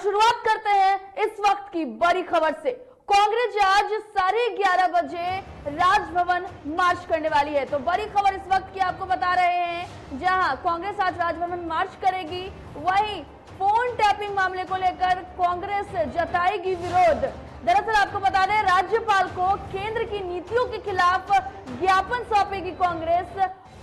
शुरुआत करते हैं इस वक्त की बड़ी खबर से। कांग्रेस आज 11:30 बजे राजभवन मार्च करने वाली है। तो बड़ी खबर इस वक्त की आपको बता रहे हैं, जहां कांग्रेस आज राजभवन मार्च करेगी, वहीं फोन टैपिंग मामले को लेकर कांग्रेस जताएगी विरोध। दरअसल आपको बता दें, राज्यपाल को केंद्र की नीतियों के खिलाफ ज्ञापन सौंपेगी कांग्रेस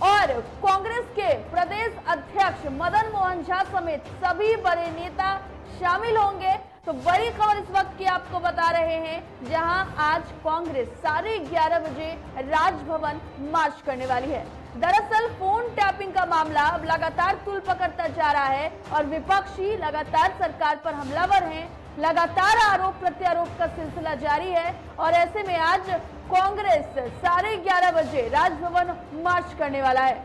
और कांग्रेस के प्रदेश अध्यक्ष मदन मोहन झा समेत सभी बड़े नेता शामिल होंगे। तो बड़ी खबर इस वक्त की आपको बता रहे हैं, जहां आज कांग्रेस 11:30 बजे राजभवन मार्च करने वाली है। दरअसल फोन टैपिंग का मामला अब लगातार तूल पकड़ता जा रहा है और विपक्षी लगातार सरकार पर हमलावर हैं। लगातार आरोप प्रत्यारोप का सिलसिला जारी है और ऐसे में आज कांग्रेस 11:30 बजे राजभवन मार्च करने वाला है।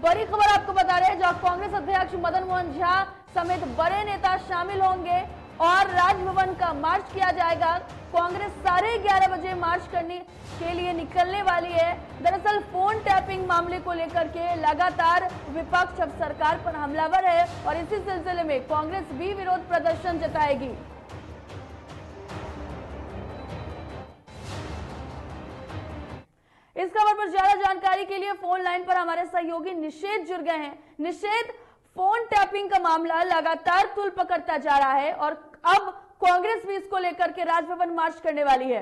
बड़ी खबर आपको बता रहे हैं, जहां कांग्रेस अध्यक्ष मदन मोहन झा समेत बड़े नेता शामिल होंगे और राजभवन का मार्च किया जाएगा। कांग्रेस 11:30 बजे मार्च करने के लिए निकलने वाली है। दरअसल फोन टैपिंग मामले को लेकर के लगातार विपक्ष अब सरकार पर हमलावर है और इसी सिलसिले में कांग्रेस भी विरोध प्रदर्शन जताएगी। इस खबर पर ज्यादा जानकारी के लिए फोन लाइन पर हमारे सहयोगी निषेध जुड़ गए हैं। निषेध, फोन टैपिंग का मामला लगातार तूल पकड़ता जा रहा है और अब कांग्रेस भी इसको लेकर के राजभवन मार्च करने वाली है।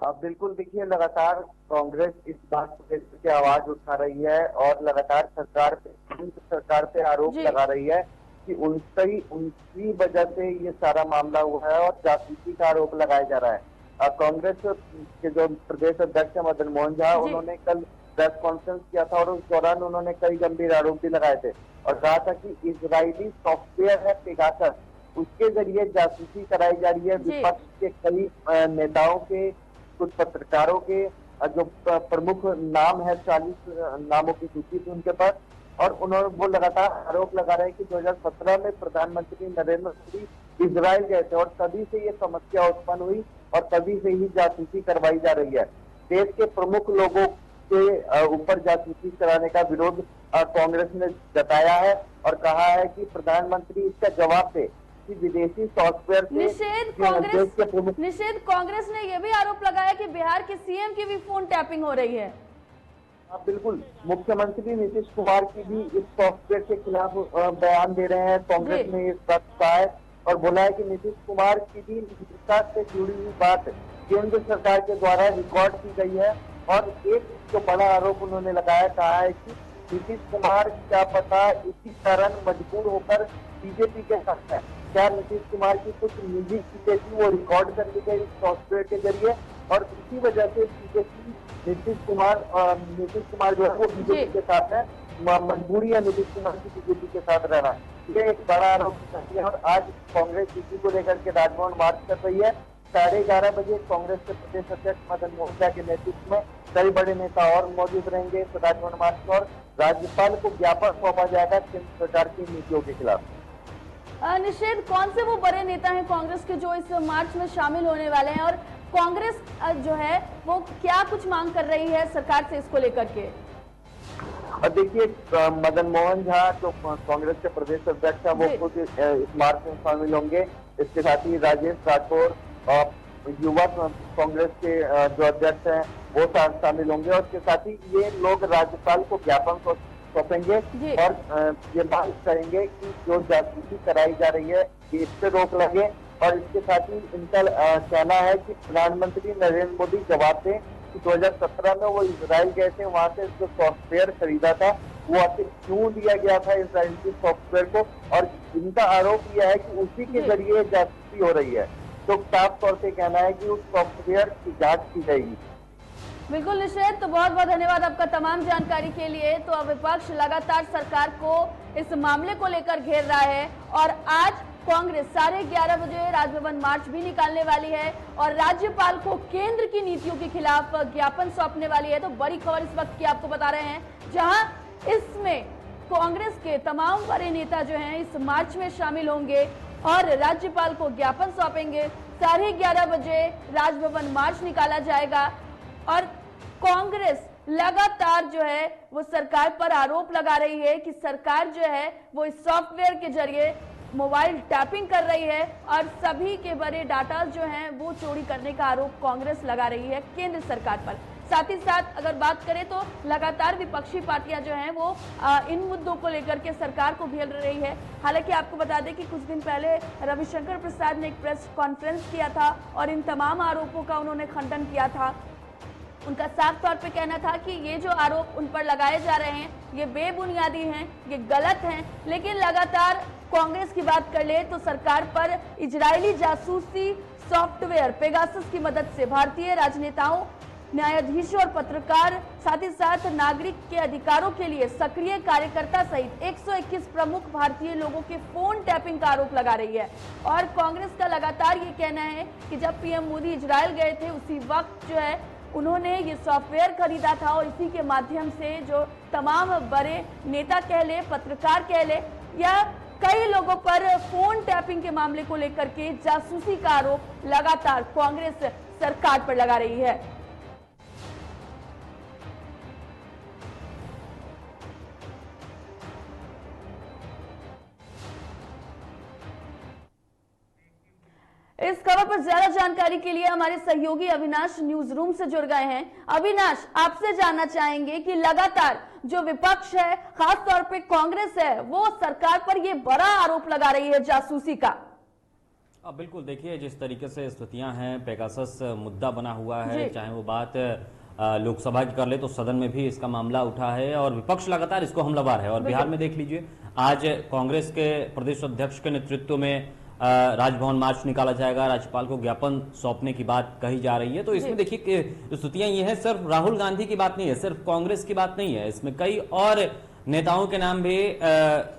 बिल्कुल, देखिए, लगातार कांग्रेस इस बात की आवाज उठा रही है और लगातार सरकार पे आरोप लगा रही है कि उनकी वजह से ये सारा मामला हुआ है और जासूसी का आरोप लगाया जा रहा है। कांग्रेस के जो प्रदेश अध्यक्ष मदन मोहन झा, उन्होंने कल प्रेस कॉन्फ्रेंस किया था और उस दौरान उन्होंने कई गंभीर आरोप भी लगाए थे और कहा था कि इजरायली सॉफ्टवेयर है पेगासस, उसके जरिए जासूसी कराई जा रही है। विपक्ष के कई नेताओं के, कुछ पत्रकारों के जो प्रमुख नाम है, 40 नामों की सूची थी उनके पास, और उन्होंने वो लगातार आरोप लगा रहे हैं कि 2017 में प्रधानमंत्री नरेंद्र मोदी इजराइल गए थे और तभी से ये समस्या उत्पन्न हुई और तभी से ही जासूसी करवाई जा रही है। देश के प्रमुख लोगों के ऊपर जासूसी कराने का विरोध कांग्रेस ने जताया है और कहा है कि प्रधानमंत्री इसका जवाब दे कि विदेशी सॉफ्टवेयर से निषेध कांग्रेस ने यह भी आरोप लगाया कि बिहार के सीएम की भी फोन टैपिंग हो रही है। बिल्कुल, मुख्यमंत्री नीतीश कुमार की भी इस सॉफ्टवेयर के खिलाफ बयान दे रहे हैं। कांग्रेस ने इस बात कहा है और बोला है कि नीतीश कुमार की भी निजता से जुड़ी हुई बात केंद्र सरकार के द्वारा रिकॉर्ड की गई है और एक जो बड़ा आरोप उन्होंने लगाया, कहा है कि नीतीश कुमार क्या पता इसी कारण मजबूर होकर बीजेपी के साथ है। क्या नीतीश कुमार की कुछ निजी चीजें थी वो रिकॉर्ड कर ली गई इस सॉफ्टवेयर के जरिए और इसी वजह से बीजेपी नीतीश कुमार जो है वो बीजेपी के साथ है, मजबूरी है नीतीश कुमार की बीजेपी के साथ रहना। ये एक बड़ा आरोप है और आज कांग्रेस इसी को लेकर के राजभवन मार्च कर रही है। 11:30 बजे कांग्रेस के प्रदेश अध्यक्ष मदन मोहन झा के नेतृत्व में कई बड़े नेता और मौजूद रहेंगे इस राजभवन मार्च और राज्यपाल को ज्ञापन सौंपा जाएगा केंद्र सरकार की नीतियों के खिलाफ। निषेध, कौन से वो बड़े नेता हैं कांग्रेस के जो इस मार्च में शामिल होने वाले हैं और कांग्रेस जो है वो क्या कुछ मांग कर रही है सरकार से इसको लेकर के? देखिए, मदन मोहन झा जो कांग्रेस के प्रदेश अध्यक्ष है वो खुद इस मार्च में शामिल होंगे। इसके साथ ही राजेश राठौर युवा कांग्रेस के जो अध्यक्ष हैं वो शामिल होंगे और इसके साथ ही ये लोग राज्यपाल को ज्ञापन सौंपेंगे और ये मांग करेंगे कि जो जासूसी कराई जा रही है इस पे रोक लगे और इसके साथ ही इनका कहना है कि प्रधानमंत्री नरेंद्र मोदी जवाब दें कि 2017 में वो इजराइल गए थे, वहां से जो सॉफ्टवेयर खरीदा था वो आखिर क्यों दिया गया था इजराइल की सॉफ्टवेयर को, और इनका आरोप यह है कि उसी के जरिए जासूसी हो रही है। तो साफ तौर से कहना है कि उस सॉफ्टवेयर की जांच की जाएगी। बिल्कुल निषेध, तो बहुत बहुत धन्यवाद आपका तमाम जानकारी के लिए। तो विपक्ष लगातार सरकार को इस मामले को लेकर घेर रहा है और आज कांग्रेस 11:30 बजे राजभवन मार्च भी निकालने वाली है और राज्यपाल को केंद्र की नीतियों के खिलाफ ज्ञापन सौंपने वाली है। तो बड़ी खबर इस वक्त की आपको बता रहे हैं, जहां इसमें कांग्रेस के तमाम बड़े नेता जो हैं इस मार्च में शामिल होंगे और राज्यपाल को ज्ञापन सौंपेंगे। 11:30 बजे राजभवन मार्च निकाला जाएगा और कांग्रेस लगातार जो है वो सरकार पर आरोप लगा रही है कि सरकार जो है वो इस सॉफ्टवेयर के जरिए मोबाइल टैपिंग कर रही है और सभी के बड़े डाटा जो हैं वो चोरी करने का आरोप कांग्रेस लगा रही है केंद्र सरकार पर। साथ ही साथ अगर बात करें तो लगातार विपक्षी पार्टियां जो हैं वो इन मुद्दों को लेकर के सरकार को घेर रही है। हालांकि आपको बता दें कि कुछ दिन पहले रविशंकर प्रसाद ने एक प्रेस कॉन्फ्रेंस किया था और इन तमाम आरोपों का उन्होंने खंडन किया था। उनका साफ तौर पे कहना था कि ये जो आरोप उन पर लगाए जा रहे हैं ये बेबुनियादी हैं, ये गलत हैं। लेकिन लगातार कांग्रेस की बात कर ले तो सरकार पर इजरायली जासूसी सॉफ्टवेयर पेगासस की मदद से भारतीय राजनेताओं, न्यायाधीशों और पत्रकार, साथ ही साथ नागरिक के अधिकारों के लिए सक्रिय कार्यकर्ता सहित 121 प्रमुख भारतीय लोगों के फोन टैपिंग का आरोप लगा रही है। और कांग्रेस का लगातार ये कहना है कि जब पीएम मोदी इजरायल गए थे उसी वक्त जो है उन्होंने ये सॉफ्टवेयर खरीदा था और इसी के माध्यम से जो तमाम बड़े नेता कह ले, पत्रकार कह ले या कई लोगों पर फोन टैपिंग के मामले को लेकर के जासूसी का आरोप लगातार कांग्रेस सरकार पर लगा रही है। इस खबर पर ज्यादा जानकारी के लिए हमारे सहयोगी अविनाश न्यूज रूम से जुड़ गए हैं। अविनाश, आपसे जानना चाहेंगे कि लगातार जो विपक्ष है, खास तौर पे कांग्रेस है, वो सरकार पर ये बड़ा आरोप लगा रही है जासूसी का। बिल्कुल, देखिए जिस तरीके से स्थितियां हैं, पेगासस मुद्दा बना हुआ है, चाहे वो बात लोकसभा की कर ले तो सदन में भी इसका मामला उठा है और विपक्ष लगातार इसको हमलावर है। और बिहार में देख लीजिए, आज कांग्रेस के प्रदेश अध्यक्ष के नेतृत्व में राजभवन मार्च निकाला जाएगा, राज्यपाल को ज्ञापन सौंपने की बात कही जा रही है। तो इसमें देखिए स्थितियां ये है, सिर्फ राहुल गांधी की बात नहीं है, सिर्फ कांग्रेस की बात नहीं है, इसमें कई और नेताओं के नाम भी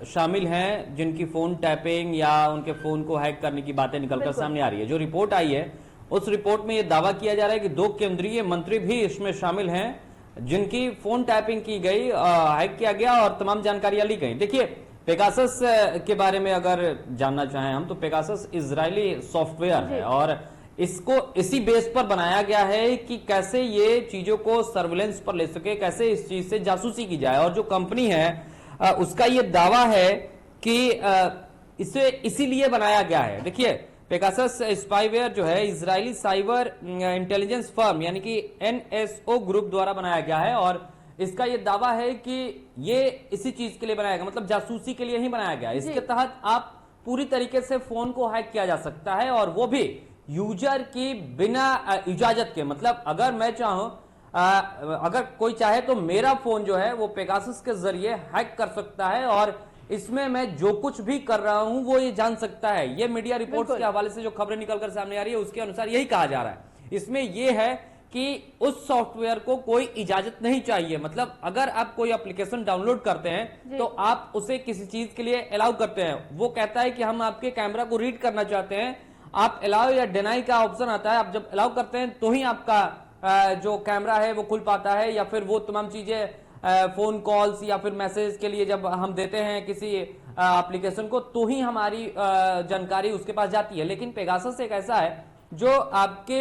शामिल हैं जिनकी फोन टैपिंग या उनके फोन को हैक करने की बातें निकलकर सामने आ रही है। जो रिपोर्ट आई है उस रिपोर्ट में यह दावा किया जा रहा है कि 2 केंद्रीय मंत्री भी इसमें शामिल हैं जिनकी फोन टैपिंग की गई, हैक किया गया और तमाम जानकारियां ली गई। देखिए पेगासस के बारे में अगर जानना चाहें हम तो पेगासस इजरायली सॉफ्टवेयर है और इसको इसी बेस पर बनाया गया है कि कैसे ये चीजों को सर्विलेंस पर ले सके, कैसे इस चीज से जासूसी की जाए। और जो कंपनी है उसका ये दावा है कि इसे इसीलिए बनाया गया है। देखिए पेगासस स्पाईवेयर जो है इजरायली साइबर इंटेलिजेंस फर्म यानी कि NSO ग्रुप द्वारा बनाया गया है और इसका यह दावा है कि ये इसी चीज के लिए बनाया गया, मतलब जासूसी के लिए ही बनाया गया। इसके तहत आप पूरी तरीके से फोन को हैक किया जा सकता है और वो भी यूजर की बिना इजाजत के। मतलब अगर मैं चाहूं, अगर कोई चाहे तो मेरा फोन जो है वो पेगासस के जरिए हैक कर सकता है और इसमें मैं जो कुछ भी कर रहा हूं वो ये जान सकता है। ये मीडिया रिपोर्ट्स के हवाले से जो खबरें निकलकर सामने आ रही है उसके अनुसार यही कहा जा रहा है। इसमें यह है कि उस सॉफ्टवेयर को कोई इजाजत नहीं चाहिए। मतलब अगर आप कोई एप्लीकेशन डाउनलोड करते हैं तो आप उसे किसी चीज के लिए अलाउ करते हैं, वो कहता है कि हम आपके कैमरा को रीड करना चाहते हैं, आप अलाउ या डिनाई का ऑप्शन आता है। आप जब अलाउ करते हैं तो ही आपका जो कैमरा है वो खुल पाता है या फिर वो तमाम चीजें फोन कॉल्स या फिर मैसेज के लिए जब हम देते हैं किसी एप्लीकेशन को तो ही हमारी जानकारी उसके पास जाती है। लेकिन पेगासस एक ऐसा है जो आपके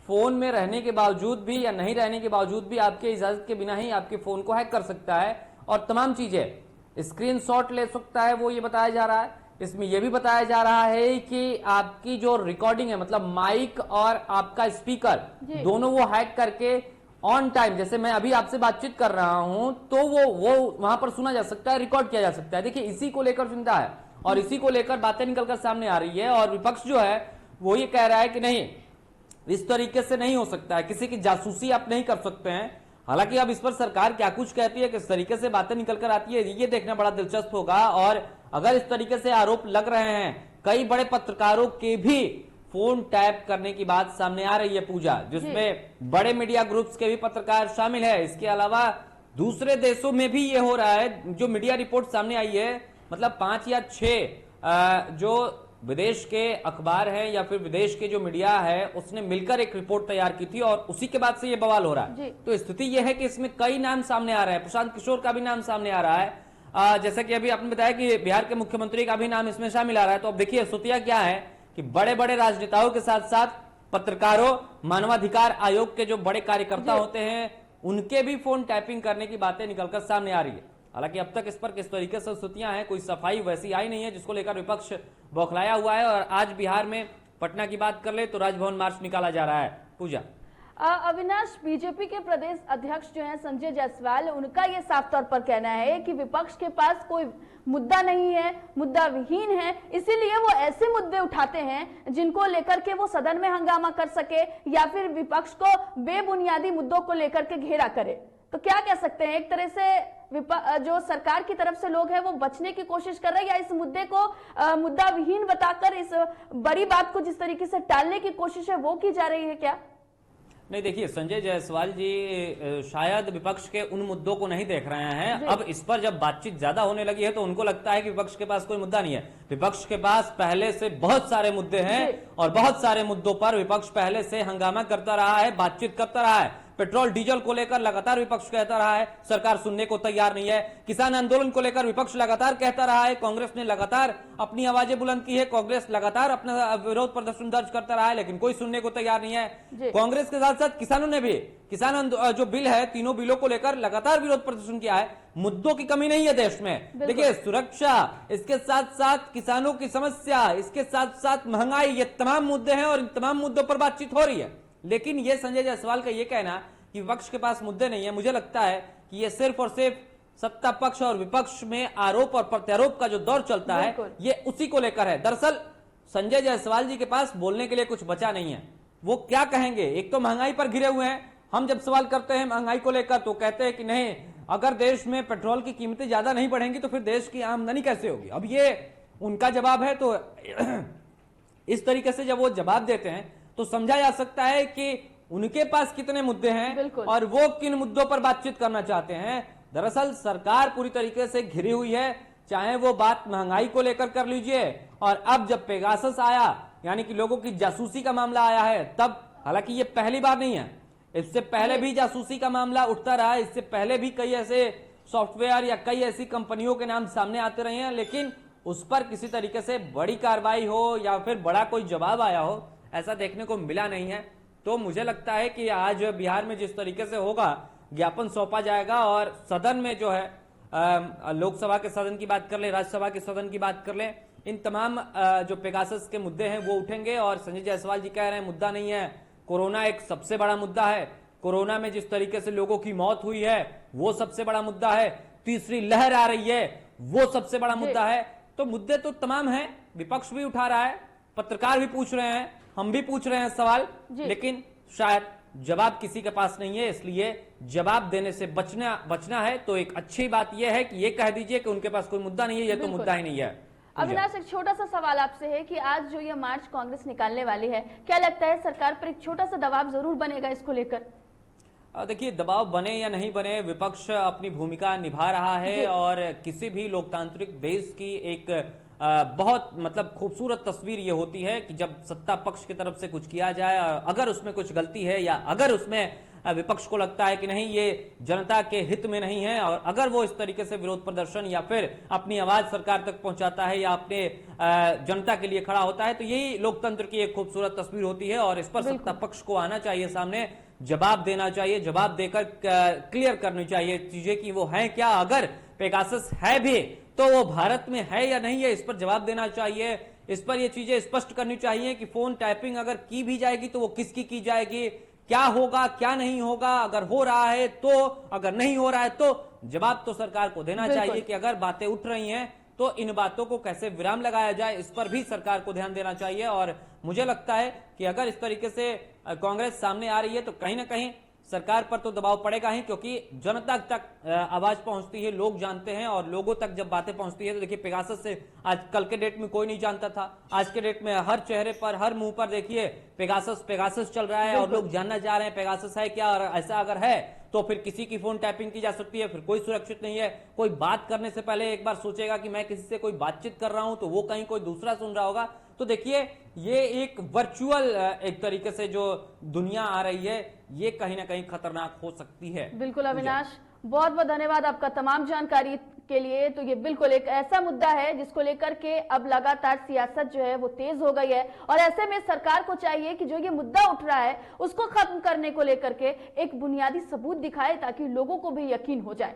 फोन में रहने के बावजूद भी या नहीं रहने के बावजूद भी आपके इजाजत के बिना ही आपके फोन को हैक कर सकता है और तमाम चीजें स्क्रीनशॉट ले सकता है, वो ये बताया जा रहा है। इसमें यह भी बताया जा रहा है कि आपकी जो रिकॉर्डिंग है, मतलब माइक और आपका स्पीकर दोनों वो हैक करके ऑन टाइम, जैसे मैं अभी आपसे बातचीत कर रहा हूं तो वो वहां पर सुना जा सकता है, रिकॉर्ड किया जा सकता है। देखिए इसी को लेकर चिंता है और इसी को लेकर बातें निकलकर सामने आ रही है और विपक्ष जो है वो ये कह रहा है कि नहीं, इस तरीके से नहीं हो सकता है, किसी की जासूसी आप नहीं कर सकते हैं। हालांकि अब इस पर सरकार क्या कुछ कहती है, किस तरीके से बातें निकलकर आती है, ये देखना बड़ा दिलचस्प होगा। और अगर इस तरीके से आरोप लग रहे हैं, कई बड़े पत्रकारों के भी फोन टैप करने की बात सामने आ रही है पूजा, जिसमें बड़े मीडिया ग्रुप्स के भी पत्रकार शामिल है। इसके अलावा दूसरे देशों में भी ये हो रहा है। जो मीडिया रिपोर्ट सामने आई है, मतलब 5 या 6 जो विदेश के अखबार हैं या फिर विदेश के जो मीडिया है उसने मिलकर एक रिपोर्ट तैयार की थी और उसी के बाद से ये बवाल हो रहा है। तो स्थिति यह है कि इसमें कई नाम सामने आ रहे हैं, प्रशांत किशोर का भी नाम सामने आ रहा है, जैसा कि अभी आपने बताया कि बिहार के मुख्यमंत्री का भी नाम इसमें शामिल आ रहा है। तो अब देखिए स्थितियां क्या है कि बड़े बड़े राजनेताओं के साथ साथ पत्रकारों, मानवाधिकार आयोग के जो बड़े कार्यकर्ता होते हैं उनके भी फोन टैपिंग करने की बातें निकलकर सामने आ रही है। हालांकि अब तक इस पर किस तरीके से स्थितियां हैं, कोई सफाई वैसी आई नहीं है जिसको लेकर विपक्ष बौखलाया हुआ है। और आज बिहार में पटना की बात कर ले तो राजभवन मार्च निकाला जा रहा है। पूजा, अविनाश, बीजेपी के प्रदेश अध्यक्ष जो हैं संजय जायसवाल, उनका ये साफ तौर पर कहना है कि विपक्ष के पास कोई मुद्दा नहीं है, मुद्दा विहीन है, इसीलिए वो ऐसे मुद्दे उठाते हैं जिनको लेकर के वो सदन में हंगामा कर सके या फिर विपक्ष को बेबुनियादी मुद्दों को लेकर के घेरा करे। तो क्या कह सकते हैं, एक तरह से जो सरकार की तरफ से लोग हैं वो बचने की कोशिश कर रहे हैं या इस मुद्दे को मुद्दा विहीन बताकर इस बड़ी बात को जिस तरीके से टालने की कोशिश है वो की जा रही है क्या? नहीं, देखिए, संजय जायसवाल जी शायद विपक्ष के उन मुद्दों को नहीं देख रहे हैं। अब इस पर जब बातचीत ज्यादा होने लगी है तो उनको लगता है कि विपक्ष के पास कोई मुद्दा नहीं है। विपक्ष के पास पहले से बहुत सारे मुद्दे हैं और बहुत सारे मुद्दों पर विपक्ष पहले से हंगामा करता रहा है, बातचीत करता रहा है। पेट्रोल डीजल को लेकर लगातार विपक्ष कहता रहा है, सरकार सुनने को तैयार नहीं है। किसान आंदोलन को लेकर विपक्ष लगातार कहता रहा है, कांग्रेस ने लगातार अपनी आवाजें बुलंद की है, कांग्रेस लगातार अपना विरोध प्रदर्शन दर्ज करता रहा है, लेकिन कोई सुनने को तैयार नहीं है। कांग्रेस के साथ साथ किसानों ने भी जो बिल है, तीनों बिलों को लेकर लगातार विरोध प्रदर्शन किया है। मुद्दों की कमी नहीं है देश में। देखिए, सुरक्षा, इसके साथ साथ किसानों की समस्या, इसके साथ साथ महंगाई, ये तमाम मुद्दे हैं और इन तमाम मुद्दों पर बातचीत हो रही है। लेकिन ये संजय जायसवाल का ये कहना कि विपक्ष के पास मुद्दे नहीं है, मुझे लगता है कि ये सिर्फ और सिर्फ सत्ता पक्ष और विपक्ष में आरोप और प्रत्यारोप का जो दौर चलता है ये उसी को लेकर है। दरअसल संजय जायसवाल जी के पास बोलने के लिए कुछ बचा नहीं है। वो क्या कहेंगे? एक तो महंगाई पर घिरे हुए हैं। हम जब सवाल करते हैं महंगाई को लेकर तो कहते हैं कि नहीं, अगर देश में पेट्रोल की कीमतें ज्यादा नहीं बढ़ेंगी तो फिर देश की आमदनी कैसे होगी। अब ये उनका जवाब है, तो इस तरीके से जब वो जवाब देते हैं तो समझा जा सकता है कि उनके पास कितने मुद्दे हैं और वो किन मुद्दों पर बातचीत करना चाहते हैं। दरअसल सरकार पूरी तरीके से घिरी हुई है, चाहे वो बात महंगाई को लेकर कर लीजिए, और अब जब पेगासस आया, यानी कि लोगों की जासूसी का मामला आया है, तब, हालांकि ये पहली बार नहीं है, इससे पहले भी जासूसी का मामला उठता रहा है, इससे पहले भी कई ऐसे सॉफ्टवेयर या कई ऐसी कंपनियों के नाम सामने आते रहे हैं, लेकिन उस पर किसी तरीके से बड़ी कार्रवाई हो या फिर बड़ा कोई जवाब आया हो, ऐसा देखने को मिला नहीं है। तो मुझे लगता है कि आज बिहार में जिस तरीके से होगा, ज्ञापन सौंपा जाएगा और सदन में जो है, लोकसभा के सदन की बात कर ले, राज्यसभा के सदन की बात कर ले, इन तमाम जो पेगासस के मुद्दे हैं वो उठेंगे। और संजय जायसवाल जी कह रहे हैं मुद्दा नहीं है, कोरोना एक सबसे बड़ा मुद्दा है, कोरोना में जिस तरीके से लोगों की मौत हुई है वो सबसे बड़ा मुद्दा है, तीसरी लहर आ रही है वो सबसे बड़ा मुद्दा है। तो मुद्दे तो तमाम है, विपक्ष भी उठा रहा है, पत्रकार भी पूछ रहे हैं, हम भी पूछ रहे हैं सवाल, लेकिन शायद जवाब किसी के पास नहीं है, इसलिए जवाब देने से बचना है। तो एक अच्छी बात यह है कि ये कह दीजिए कि उनके पास कोई मुद्दा नहीं है, ये तो मुद्दा ही नहीं है। अविनाश, एक छोटा सा सवाल आपसे है कि आज जो ये मार्च कांग्रेस निकालने वाली है, क्या लगता है सरकार पर एक छोटा सा दबाव जरूर बनेगा इसको लेकर? देखिए, दबाव बने या नहीं बने, विपक्ष अपनी भूमिका निभा रहा है और किसी भी लोकतांत्रिक देश की एक बहुत मतलब खूबसूरत तस्वीर ये होती है कि जब सत्ता पक्ष की तरफ से कुछ किया जाए, अगर उसमें कुछ गलती है या अगर उसमें विपक्ष को लगता है कि नहीं ये जनता के हित में नहीं है, और अगर वो इस तरीके से विरोध प्रदर्शन या फिर अपनी आवाज सरकार तक पहुंचाता है या अपने जनता के लिए खड़ा होता है, तो यही लोकतंत्र की एक खूबसूरत तस्वीर होती है। और इस पर सत्ता पक्ष को आना चाहिए सामने, जवाब देना चाहिए, जवाब देकर क्लियर करनी चाहिए चीजें कि वो है क्या, अगर पेगासस है भी तो वो भारत में है या नहीं है, इस पर जवाब देना चाहिए। इस पर ये चीजें स्पष्ट करनी चाहिए कि फोन टैपिंग अगर की भी जाएगी तो वो किसकी की जाएगी, क्या होगा क्या नहीं होगा, अगर हो रहा है तो, अगर नहीं हो रहा है तो जवाब तो सरकार को देना चाहिए कि अगर बातें उठ रही हैं तो इन बातों को कैसे विराम लगाया जाए, इस पर भी सरकार को ध्यान देना चाहिए। और मुझे लगता है कि अगर इस तरीके से कांग्रेस सामने आ रही है तो कहीं ना कहीं सरकार पर तो दबाव पड़ेगा ही, क्योंकि जनता तक आवाज पहुंचती है, लोग जानते हैं, और लोगों तक जब बातें पहुंचती है तो देखिए, पेगासस से आज कल के डेट में कोई नहीं जानता था, आज के डेट में हर चेहरे पर, हर मुंह पर देखिए पेगासस चल रहा है और लोग जानना चाह रहे हैं पेगासस है क्या, और ऐसा अगर है तो फिर किसी की फोन टैपिंग की जा सकती है, फिर कोई सुरक्षित नहीं है। कोई बात करने से पहले एक बार सोचेगा कि मैं किसी से कोई बातचीत कर रहा हूं तो वो कहीं कोई दूसरा सुन रहा होगा। तो देखिए, ये एक वर्चुअल एक तरीके से जो दुनिया आ रही है, ये कहीं ना कहीं खतरनाक हो सकती है। बिल्कुल अविनाश, बहुत बहुत धन्यवाद आपका तमाम जानकारी के लिए। तो ये बिल्कुल एक ऐसा मुद्दा है जिसको लेकर के अब लगातार सियासत जो है वो तेज हो गई है, और ऐसे में सरकार को चाहिए कि जो ये मुद्दा उठ रहा है उसको खत्म करने को लेकर के एक बुनियादी सबूत दिखाए ताकि लोगों को भी यकीन हो जाए।